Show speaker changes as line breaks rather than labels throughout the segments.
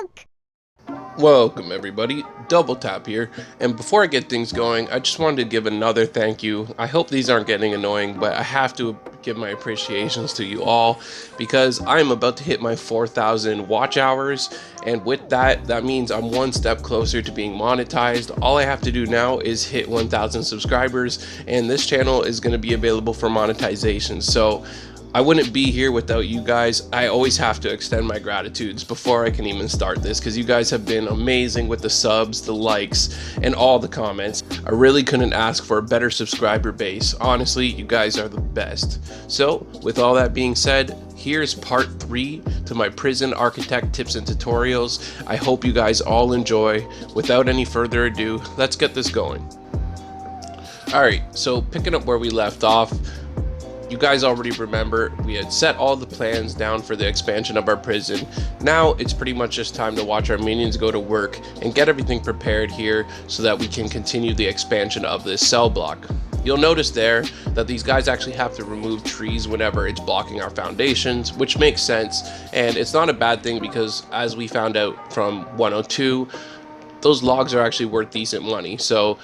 joke!
Welcome everybody, Double Tap here, and before I get things going, I just wanted to give another thank you. I hope these aren't getting annoying, but I have to give my appreciations to you all because I'm about to hit my 4,000 watch hours, and with that means I'm one step closer to being monetized. All I have to do now is hit 1,000 subscribers, and this channel is going to be available for monetization. So I wouldn't be here without you guys. I always have to extend my gratitudes before I can even start this because you guys have been amazing with the subs, the likes, and all the comments. I really couldn't ask for a better subscriber base. Honestly, you guys are the best. So, with all that being said, here's part 3 to my prison architect tips and tutorials. I hope you guys all enjoy. Without any further ado, let's get this going. Alright, so picking up where we left off, you guys already remember we had set all the plans down for the expansion of our prison. Now it's pretty much just time to watch our minions go to work and get everything prepared here so that we can continue the expansion of this cell block. You'll notice there that these guys actually have to remove trees whenever it's blocking our foundations, which makes sense, and it's not a bad thing because as we found out from 102, those logs are actually worth decent money. So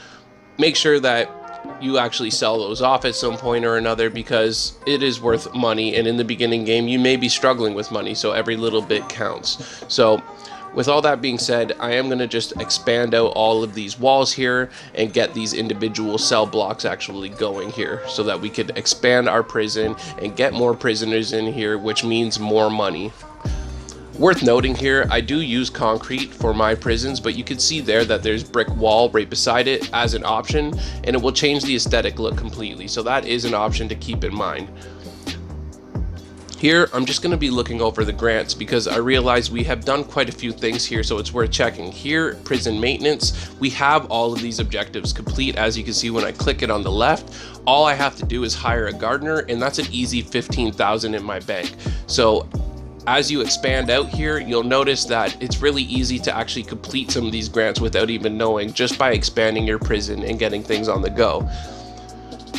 make sure that you actually sell those off at some point or another because it is worth money, and in the beginning game you may be struggling with money, so every little bit counts. So with all that being said, I am going to just expand out all of these walls here and get these individual cell blocks actually going here so that we could expand our prison and get more prisoners in here, which means more money. Worth noting here, I do use concrete for my prisons, but you can see there that there's brick wall right beside it as an option, and it will change the aesthetic look completely, so that is an option to keep in mind. Here, I'm just going to be looking over the grants because I realize we have done quite a few things here, so it's worth checking. Here, prison maintenance, we have all of these objectives complete. As you can see when I click it on the left, all I have to do is hire a gardener, and that's an easy 15,000 in my bank. So as you expand out here, you'll notice that it's really easy to actually complete some of these grants without even knowing, just by expanding your prison and getting things on the go.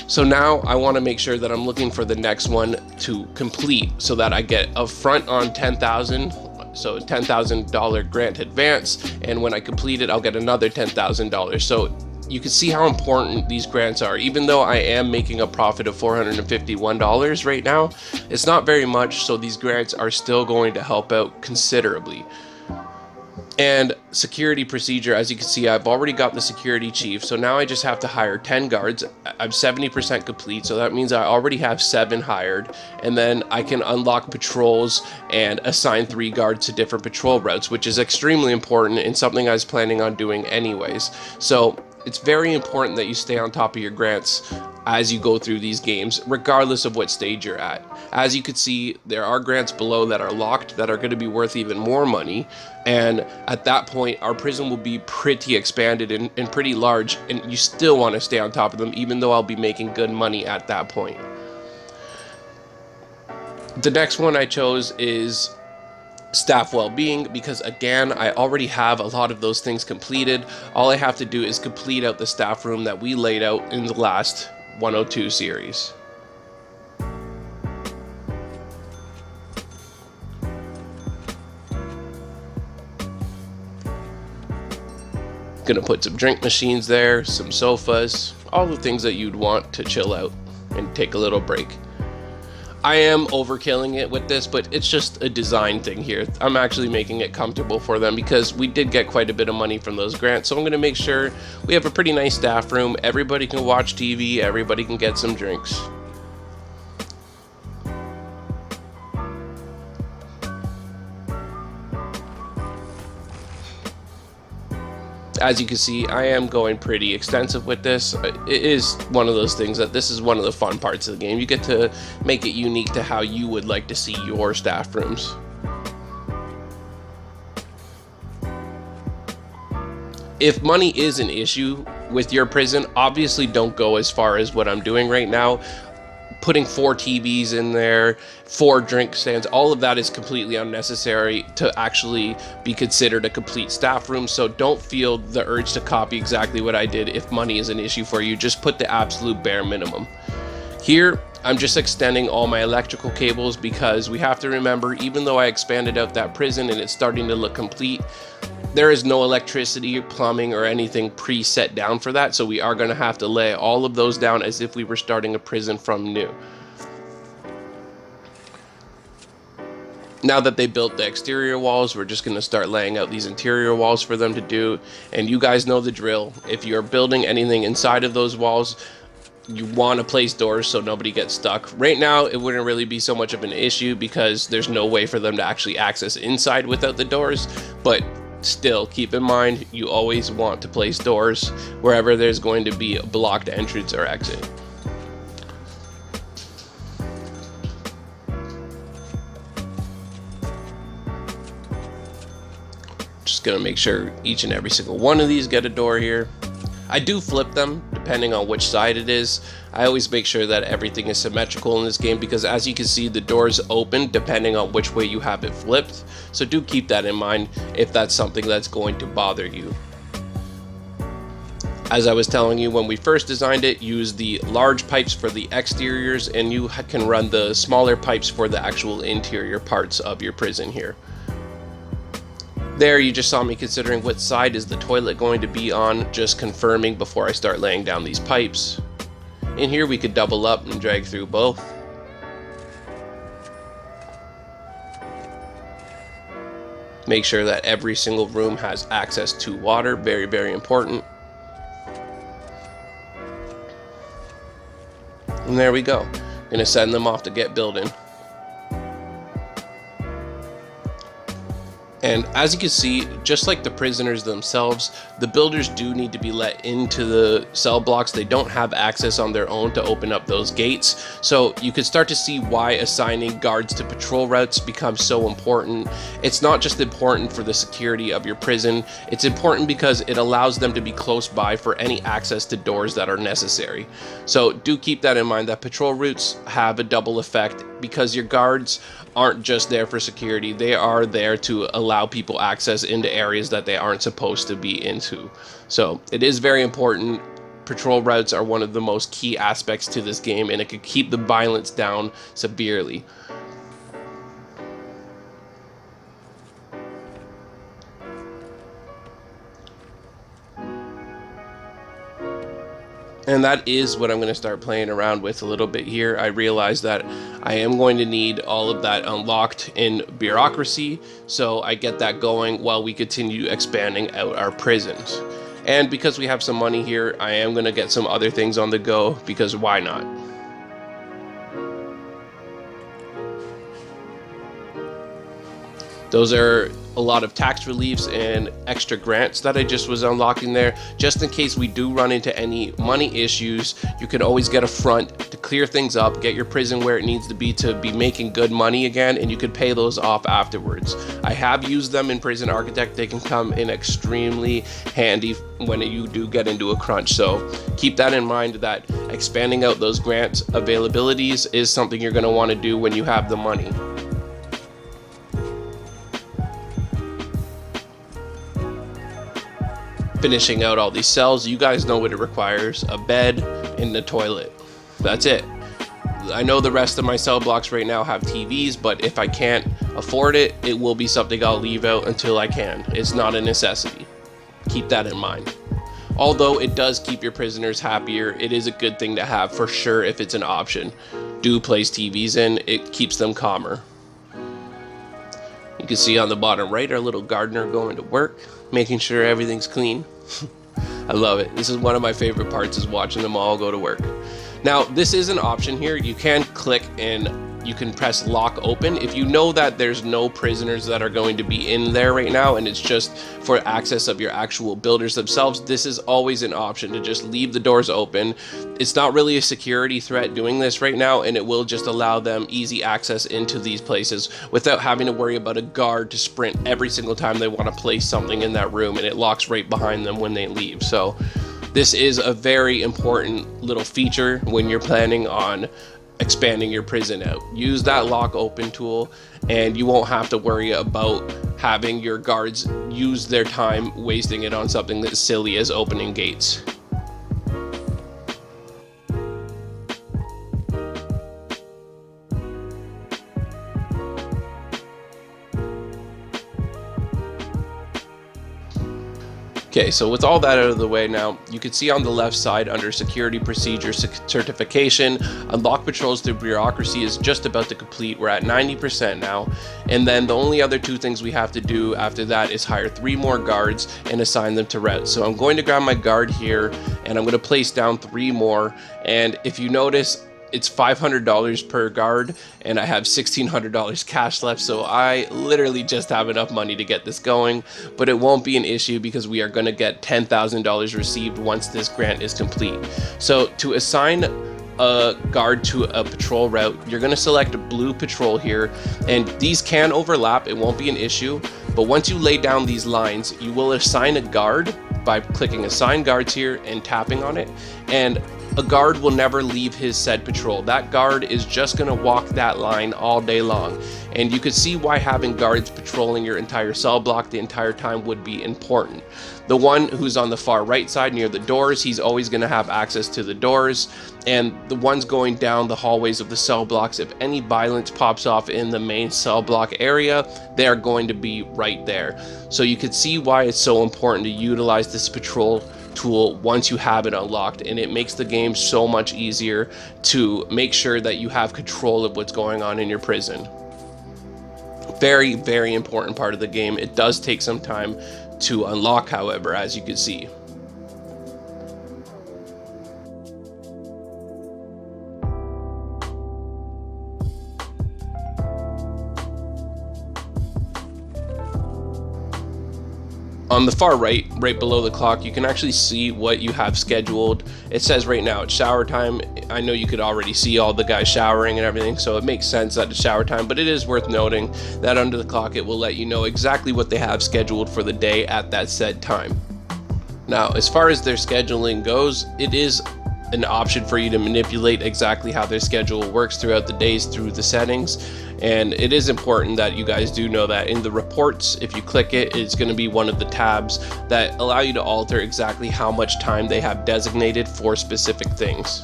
So now I want to make sure that I'm looking for the next one to complete so that I get a front on 10,000, so $10,000 grant advance, and when I complete it I'll get another $10,000. So you can see how important these grants are. Even though I am making a profit of $451 right now, it's not very much, so these grants are still going to help out considerably. And security procedure, as you can see, I've already got the security chief, so now I just have to hire 10 guards. I'm 70% complete, so that means I already have 7 hired, and then I can unlock patrols and assign 3 guards to different patrol routes, which is extremely important and something I was planning on doing anyways. So it's very important that you stay on top of your grants as you go through these games, regardless of what stage you're at. As you can see, there are grants below that are locked that are going to be worth even more money, and at that point our prison will be pretty expanded and pretty large, and you still want to stay on top of them even though I'll be making good money at that point. The next one I chose is staff well-being because, again, I already have a lot of those things completed. All I have to do is complete out the staff room that we laid out in the last 102 series. Gonna put some drink machines there, some sofas, all the things that you'd want to chill out and take a little break. I am overkilling it with this, but it's just a design thing here. I'm actually making it comfortable for them because we did get quite a bit of money from those grants. So I'm going to make sure we have a pretty nice staff room. Everybody can watch TV. Everybody can get some drinks. As you can see, I am going pretty extensive with this. It is one of those things that this is one of the fun parts of the game. You get to make it unique to how you would like to see your staff rooms. If money is an issue with your prison, obviously don't go as far as what I'm doing right now. Putting 4 TVs in there, 4 drink stands, all of that is completely unnecessary to actually be considered a complete staff room. So don't feel the urge to copy exactly what I did if money is an issue for you. Just put the absolute bare minimum. Here, I'm just extending all my electrical cables because we have to remember, even though I expanded out that prison and it's starting to look complete, there is no electricity, plumbing, or anything pre-set down for that. So we are going to have to lay all of those down as if we were starting a prison from new. Now that they built the exterior walls, we're just going to start laying out these interior walls for them to do. And you guys know the drill. If you're building anything inside of those walls, you want to place doors so nobody gets stuck. Right now, it wouldn't really be so much of an issue because there's no way for them to actually access inside without the doors. But still, keep in mind, you always want to place doors wherever there's going to be a blocked entrance or exit. Just gonna make sure each and every single one of these get a door here. I do flip them depending on which side it is. I always make sure that everything is symmetrical in this game because, as you can see, the doors open depending on which way you have it flipped. So do keep that in mind if that's something that's going to bother you. As I was telling you, when we first designed it, use the large pipes for the exteriors and you can run the smaller pipes for the actual interior parts of your prison here. There, you just saw me considering what side is the toilet going to be on, just confirming before I start laying down these pipes. In here, we could double up and drag through both. Make sure that every single room has access to water, very, very important. And there we go. Gonna send them off to get building. And as you can see, just like the prisoners themselves, the builders do need to be let into the cell blocks. They don't have access on their own to open up those gates. So you can start to see why assigning guards to patrol routes becomes so important. It's not just important for the security of your prison, it's important because it allows them to be close by for any access to doors that are necessary. So do keep that in mind, that patrol routes have a double effect because your guards aren't just there for security, they are there to allow people access into areas that they aren't supposed to be into. So it is very important. Patrol routes are one of the most key aspects to this game, and it could keep the violence down severely. And that is what I'm going to start playing around with a little bit here. I realize that I am going to need all of that unlocked in bureaucracy, so I get that going while we continue expanding out our prisons. And because we have some money here, I am going to get some other things on the go, because why not? Those are a lot of tax reliefs and extra grants that I just was unlocking there. Just in case we do run into any money issues, you can always get a front to clear things up, get your prison where it needs to be making good money again, and you could pay those off afterwards. I have used them in Prison Architect. They can come in extremely handy when you do get into a crunch. So keep that in mind, that expanding out those grant availabilities is something you're going to want to do when you have the money. Finishing out all these cells, you guys know what it requires: a bed and the toilet. That's it. I know the rest of my cell blocks right now have TVs, but if I can't afford it, it will be something I'll leave out until I can. It's not a necessity. Keep that in mind. Although it does keep your prisoners happier, it is a good thing to have for sure if it's an option. Do place TVs in, it keeps them calmer. You can see on the bottom right our little gardener going to work, making sure everything's clean. I love it. This is one of my favorite parts, is watching them all go to work. Now, this is an option here. You can click and you can press lock open. If you know that there's no prisoners that are going to be in there right now and it's just for access of your actual builders themselves, this is always an option to just leave the doors open. It's not really a security threat doing this right now, and it will just allow them easy access into these places without having to worry about a guard to sprint every single time they want to place something in that room, and it locks right behind them when they leave. So this is a very important little feature when you're planning on expanding your prison out. Use that lock open tool and you won't have to worry about having your guards use their time wasting it on something that's silly as opening gates. Okay, so with all that out of the way now, you can see on the left side under Security Procedure Certification, Unlock Patrols through Bureaucracy is just about to complete. We're at 90% now. And then the only other two things we have to do after that is hire 3 more guards and assign them to routes. So I'm going to grab my guard here and I'm going to place down 3 more. And if you notice, it's $500 per guard and I have $1,600 cash left, so I literally just have enough money to get this going, but it won't be an issue because we are going to get $10,000 received once this grant is complete. So to assign a guard to a patrol route, you're going to select a blue patrol here, and these can overlap, it won't be an issue, but once you lay down these lines, you will assign a guard by clicking assign guards here and tapping on it, and a guard will never leave his said patrol. That guard is just going to walk that line all day long. And you could see why having guards patrolling your entire cell block the entire time would be important. The one who's on the far right side near the doors, he's always going to have access to the doors. And the ones going down the hallways of the cell blocks, if any violence pops off in the main cell block area, they are going to be right there. So you could see why it's so important to utilize this patrol tool once you have it unlocked, and it makes the game so much easier to make sure that you have control of what's going on in your prison. Very, very important part of the game. It does take some time to unlock, however, as you can see. On the far right, right below the clock, you can actually see what you have scheduled. It says right now it's shower time. I know you could already see all the guys showering and everything, so it makes sense that it's shower time, but it is worth noting that under the clock it will let you know exactly what they have scheduled for the day at that said time. Now, as far as their scheduling goes, it is an option for you to manipulate exactly how their schedule works throughout the days through the settings. And it is important that you guys do know that in the reports, if you click it, it's going to be one of the tabs that allow you to alter exactly how much time they have designated for specific things.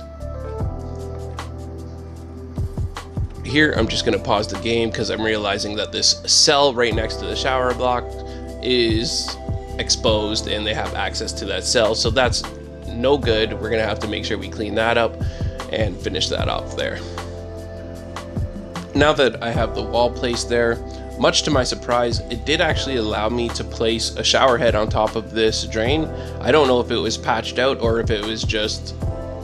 Here, I'm just going to pause the game because I'm realizing that this cell right next to the shower block is exposed and they have access to that cell. So that's no good. We're going to have to make sure we clean that up and finish that off there. Now that I have the wall placed there, much to my surprise, it did actually allow me to place a shower head on top of this drain. I don't know if it was patched out or if it was just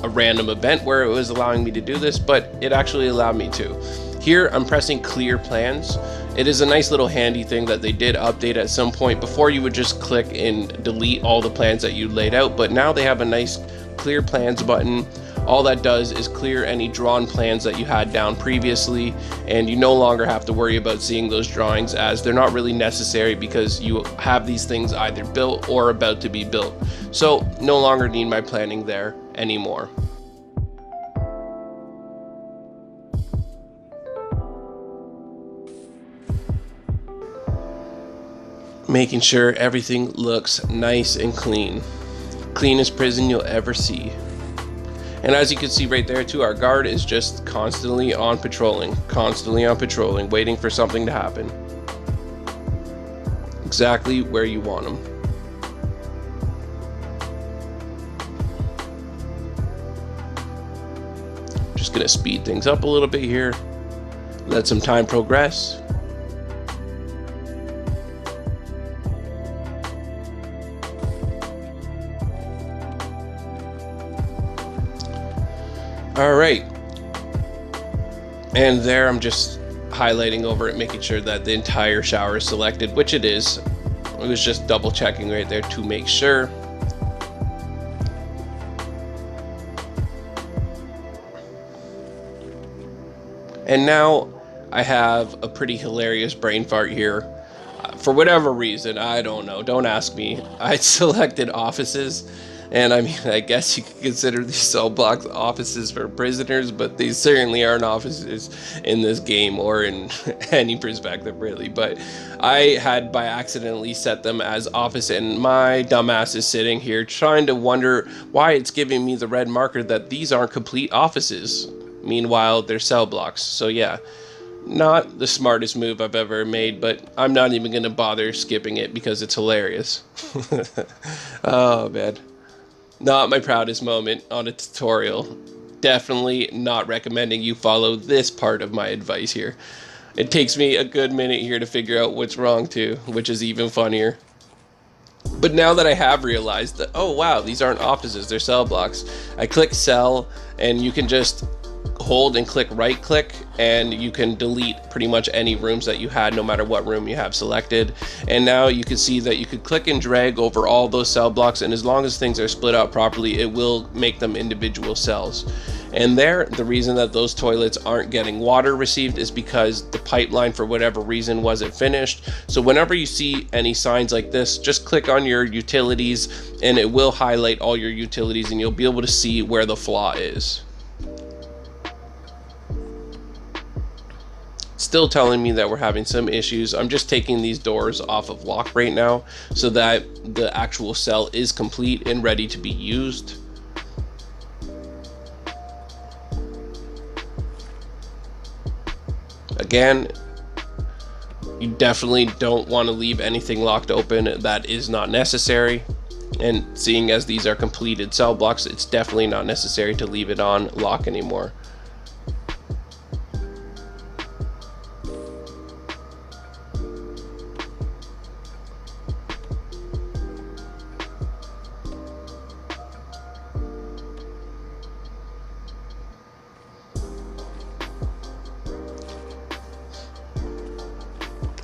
a random event where it was allowing me to do this, but it actually allowed me to. Here, I'm pressing clear plans. It is a nice little handy thing that they did update at some point. Before, you would just click and delete all the plans that you laid out, but now they have a nice clear plans button. All that does is clear any drawn plans that you had down previously, and you no longer have to worry about seeing those drawings as they're not really necessary because you have these things either built or about to be built. So no longer need my planning there anymore. Making sure everything looks nice and clean. Cleanest prison you'll ever see. And as you can see right there too, our guard is just constantly on patrolling, waiting for something to happen. Exactly where you want them. Just gonna speed things up a little bit here, let some time progress. All right, and there I'm just highlighting over it, making sure that the entire shower is selected, which it is. I was just double checking right there to make sure. And now I have a pretty hilarious brain fart here. For whatever reason, I don't know, don't ask me, I selected offices. And I mean, I guess you could consider these cell blocks offices for prisoners, but these certainly aren't offices in this game or in any perspective, really. But I had by accidentally set them as office, and my dumbass is sitting here trying to wonder why it's giving me the red marker that these aren't complete offices. Meanwhile, they're cell blocks. So yeah, Not the smartest move I've ever made, but I'm not even going to bother skipping it because it's hilarious. Oh man. Not my proudest moment on a tutorial. Definitely not recommending you follow this part of my advice here. It takes me a good minute here to figure out what's wrong too, which is even funnier. But now that I have realized that, oh wow, these aren't offices, they're cell blocks, I click cell and you can just hold and click right click and you can delete pretty much any rooms that you had, no matter what room you have selected. And now you can see that you could click and drag over all those cell blocks, and as long as things are split out properly, it will make them individual cells. And there, the reason that those toilets aren't getting water received is because the pipeline, for whatever reason, wasn't finished. So whenever you see any signs like this, just click on your utilities and it will highlight all your utilities and you'll be able to see where the flaw is. Still telling me that we're having some issues. I'm just taking these doors off of lock right now so that the actual cell is complete and ready to be used. Again, you definitely don't want to leave anything locked open. That is not necessary. And seeing as these are completed cell blocks, it's definitely not necessary to leave it on lock anymore.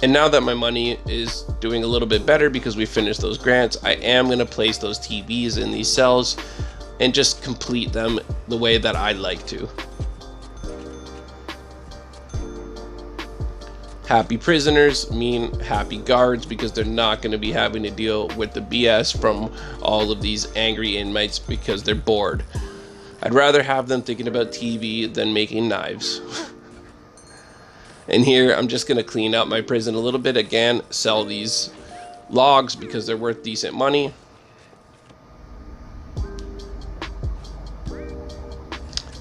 And now that my money is doing a little bit better because we finished those grants, I am going to place those TVs in these cells and just complete them the way that I like to. Happy prisoners mean happy guards because they're not going to be having to deal with the BS from all of these angry inmates because they're bored. I'd rather have them thinking about TV than making knives. And here I'm just going to clean up my prison a little bit. Again, sell these logs because they're worth decent money.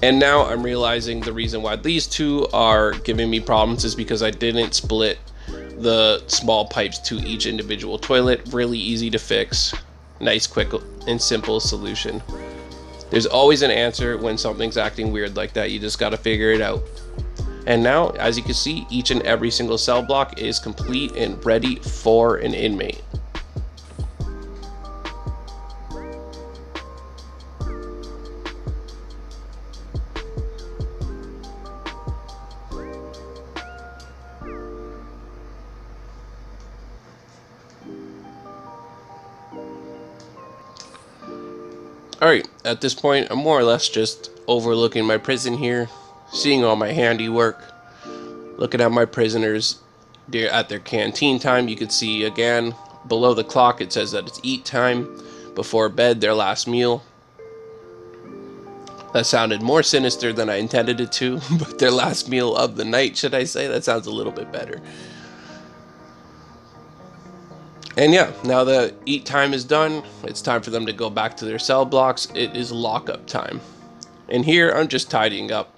And now I'm realizing the reason why these two are giving me problems is because I didn't split the small pipes to each individual toilet. Really easy to fix. Nice, quick, and simple solution. There's always an answer when something's acting weird like that. You just got to figure it out. And now, as you can see, each and every single cell block is complete and ready for an inmate. Alright, at this point, I'm more or less just overlooking my prison here, seeing all my handiwork, looking at my prisoners at their canteen time. You can see again below the clock it says that it's eat time, before bed, their last meal. That sounded more sinister than I intended it to, but their last meal of the night, should I say? That sounds a little bit better. And yeah, now the eat time is done, it's time for them to go back to their cell blocks. It is lockup time. And here I'm just tidying up,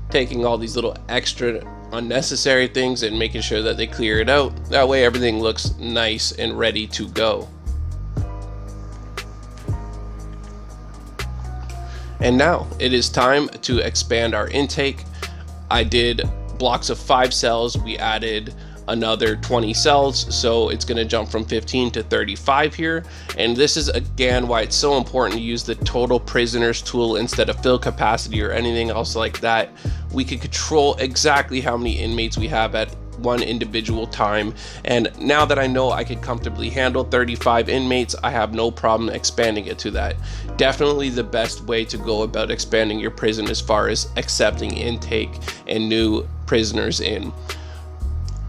taking all these little extra unnecessary things and making sure that they clear it out. That way everything looks nice and ready to go. And now it is time to expand our intake. I did blocks of 5 cells. We added another 20 cells, so it's going to jump from 15 to 35 here. And this is again why it's so important to use the total prisoners tool instead of fill capacity or anything else like that. We can control exactly how many inmates we have at one individual time, and now that I know I can comfortably handle 35 inmates, I have no problem expanding it to that. Definitely the best way to go about expanding your prison as far as accepting intake and new prisoners in.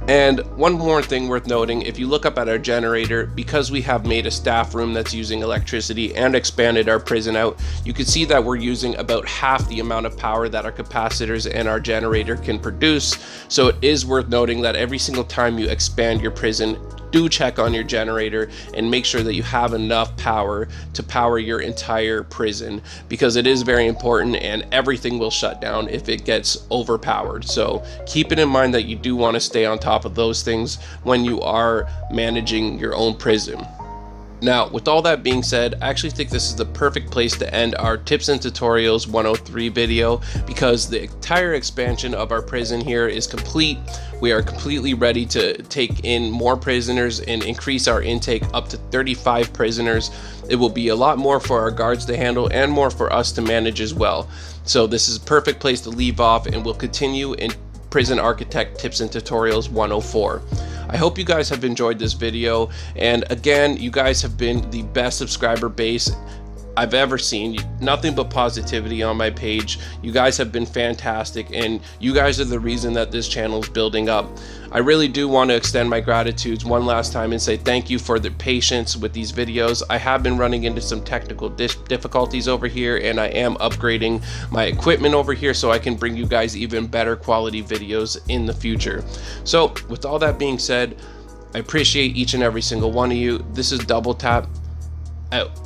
And one more thing worth noting, if you look up at our generator, because we have made a staff room that's using electricity and expanded our prison out, you can see that we're using about half the amount of power that our capacitors and our generator can produce. So it is worth noting that every single time you expand your prison, do check on your generator and make sure that you have enough power to power your entire prison, because it is very important and everything will shut down if it gets overpowered. So keep it in mind that you do want to stay on top of those things when you are managing your own prison. Now, with all that being said, I actually think this is the perfect place to end our Tips and Tutorials 103 video, because the entire expansion of our prison here is complete. We are completely ready to take in more prisoners and increase our intake up to 35 prisoners. It will be a lot more for our guards to handle and more for us to manage as well. So this is a perfect place to leave off, and we'll continue in Prison Architect Tips and Tutorials 104. I hope you guys have enjoyed this video, and again, you guys have been the best subscriber base I've ever seen. Nothing but positivity on my page. You guys have been fantastic, and you guys are the reason that this channel is building up. I really do want to extend my gratitudes one last time and say thank you for the patience with these videos. I have been running into some technical difficulties over here, and I am upgrading my equipment over here so I can bring you guys even better quality videos in the future. So with all that being said, I appreciate each and every single one of you. This is Double Tap, out.